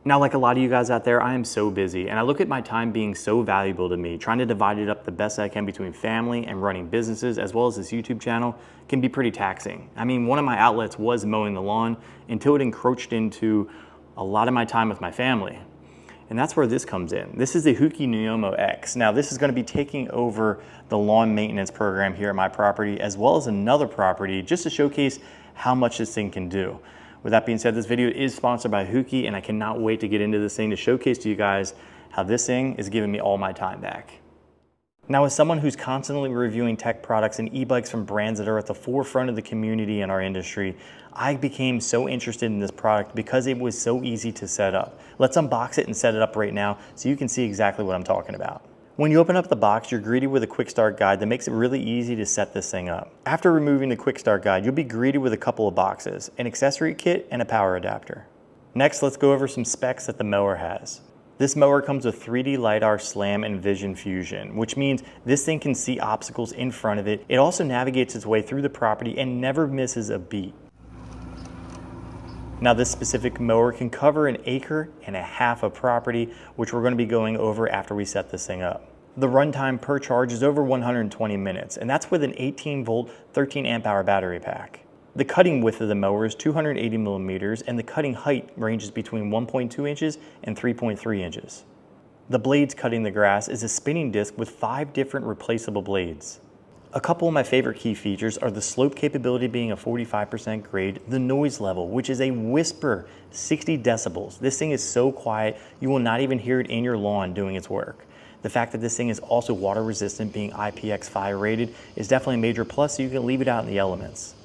Now, like a lot of you guys out there, I am so busy, and I look at my time being so valuable to me. Trying to divide it up the best I can between family and running businesses, as well as this YouTube channel, can be pretty taxing. I mean, one of my outlets was mowing the lawn until it encroached into a lot of my time with my family. And that's where this comes in. This is the Hookii Neomow X. Now, this is going to be taking over the lawn maintenance program here at my property, as well as another property, just to showcase how much this thing can do. With that being said, this video is sponsored by Hookii, and I cannot wait to get into this thing to showcase to you guys how this thing is giving me all my time back. Now, as someone who's constantly reviewing tech products and e-bikes from brands that are at the forefront of the community in our industry, I became so interested in this product because it was so easy to set up. Let's unbox it and set it up right now so you can see exactly what I'm talking about. When you open up the box, you're greeted with a quick start guide that makes it really easy to set this thing up. After removing the quick start guide, you'll be greeted with a couple of boxes, an accessory kit and a power adapter. Next, let's go over some specs that the mower has. This mower comes with 3D LiDAR SLAM and Vision Fusion, which means this thing can see obstacles in front of it. It also navigates its way through the property and never misses a beat. Now, this specific mower can cover 1.5 acres of property, which we're going to be going over after we set this thing up. The runtime per charge is over 120 minutes, and that's with an 18-volt, 13-amp-hour battery pack. The cutting width of the mower is 280 millimeters, and the cutting height ranges between 1.2 inches and 3.3 inches. The blades cutting the grass is a spinning disc with 5 different replaceable blades. A couple of my favorite key features are the slope capability being a 45% grade, the noise level, which is a whisper 60 decibels. This thing is so quiet, you will not even hear it in your lawn doing its work. The fact that this thing is also water resistant, being IPX5 rated, is definitely a major plus, so you can leave it out in the elements.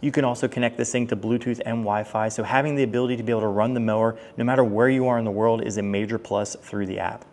You can also connect this thing to Bluetooth and Wi-Fi, so having the ability to be able to run the mower no matter where you are in the world is a major plus through the app.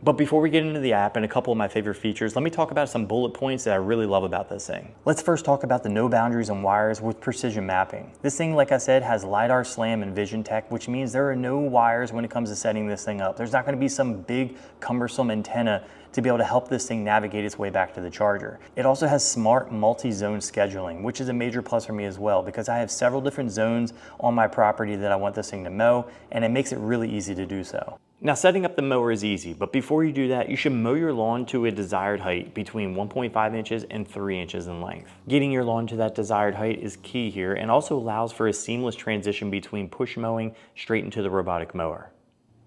But before we get into the app and a couple of my favorite features, let me talk about some bullet points that I really love about this thing. Let's first talk about the no boundaries on wires with precision mapping. This thing, like I said, has LiDAR SLAM and Vision Tech, which means there are no wires when it comes to setting this thing up. There's not going to be some big cumbersome antenna to be able to help this thing navigate its way back to the charger. It also has smart multi-zone scheduling, which is a major plus for me as well, because I have several different zones on my property that I want this thing to mow, and it makes it really easy to do so. Now, setting up the mower is easy, but before you do that, you should mow your lawn to a desired height between 1.5 inches and 3 inches in length. Getting your lawn to that desired height is key here, and also allows for a seamless transition between push mowing straight into the robotic mower.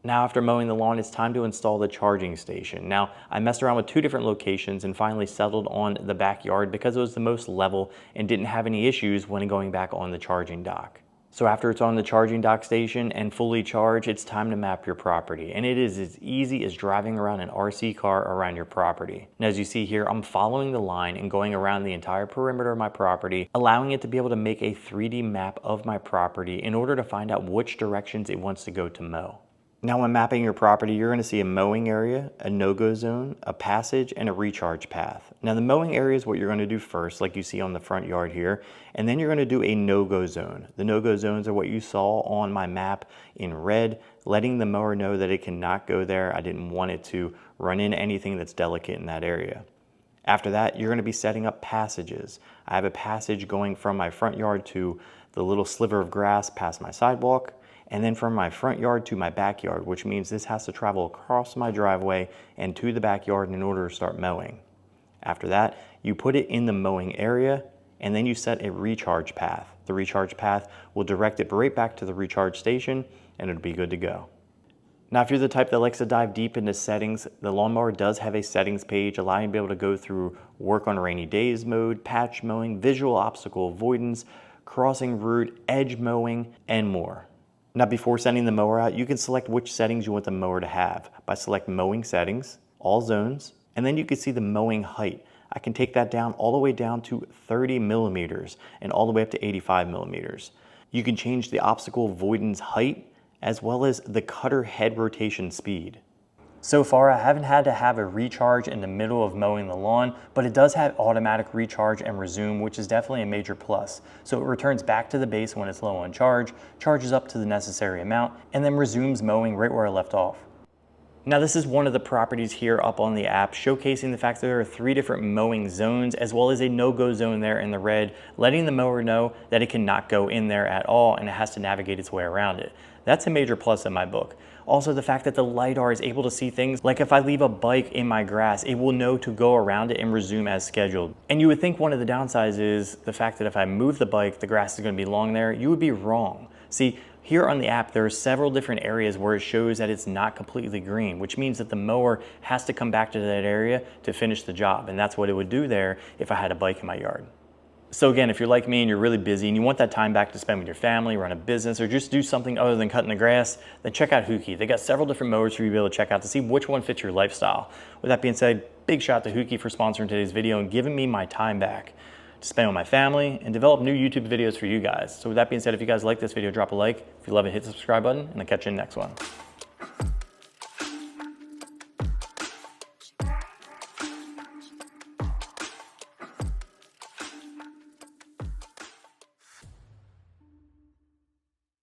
Now, after mowing the lawn, it's time to install the charging station. Now, I messed around with 2 different locations and finally settled on the backyard because it was the most level and didn't have any issues when going back on the charging dock. So after it's on the charging dock station and fully charged, it's time to map your property. And it is as easy as driving around an RC car around your property. And as you see here, I'm following the line and going around the entire perimeter of my property, allowing it to be able to make a 3D map of my property in order to find out which directions it wants to go to mow. Now, when mapping your property, you're going to see a mowing area, a no-go zone, a passage, and a recharge path. Now, the mowing area is what you're going to do first, like you see on the front yard here, and then you're going to do a no-go zone. The no-go zones are what you saw on my map in red, letting the mower know that it cannot go there. I didn't want it to run into anything that's delicate in that area. After that, you're going to be setting up passages. I have a passage going from my front yard to the little sliver of grass past my sidewalk, and then from my front yard to my backyard, which means this has to travel across my driveway and to the backyard in order to start mowing. After that, you put it in the mowing area, and then you set a recharge path. The recharge path will direct it right back to the recharge station, and it'll be good to go. Now, if you're the type that likes to dive deep into settings, the lawnmower does have a settings page allowing you to be able to go through work on rainy days mode, patch mowing, visual obstacle avoidance, crossing route, edge mowing, and more. Now, before sending the mower out, you can select which settings you want the mower to have by select mowing settings, all zones, and then you can see the mowing height. I can take that down all the way down to 30 millimeters and all the way up to 85 millimeters. You can change the obstacle avoidance height as well as the cutter head rotation speed. So far, I haven't had to have a recharge in the middle of mowing the lawn, but it does have automatic recharge and resume, which is definitely a major plus. So it returns back to the base when it's low on charge, charges up to the necessary amount, and then resumes mowing right where I left off. Now this is one of the properties here up on the app, showcasing the fact that there are 3 different mowing zones, as well as a no-go zone there in the red, letting the mower know that it cannot go in there at all and it has to navigate its way around it. That's a major plus in my book. Also, the fact that the LiDAR is able to see things like if I leave a bike in my grass, it will know to go around it and resume as scheduled. And you would think one of the downsides is the fact that if I move the bike, the grass is going to be long there. You would be wrong. See, here on the app, there are several different areas where it shows that it's not completely green, which means that the mower has to come back to that area to finish the job. And that's what it would do there if I had a bike in my yard. So again, if you're like me and you're really busy and you want that time back to spend with your family, run a business, or just do something other than cutting the grass, then check out Hookii. They got several different mowers for you to be able to check out to see which one fits your lifestyle. With that being said, big shout out to Hookii for sponsoring today's video and giving me my time back to spend with my family and develop new YouTube videos for you guys. So with that being said, if you guys like this video, drop a like. If you love it, hit the subscribe button, and I'll catch you in the next one.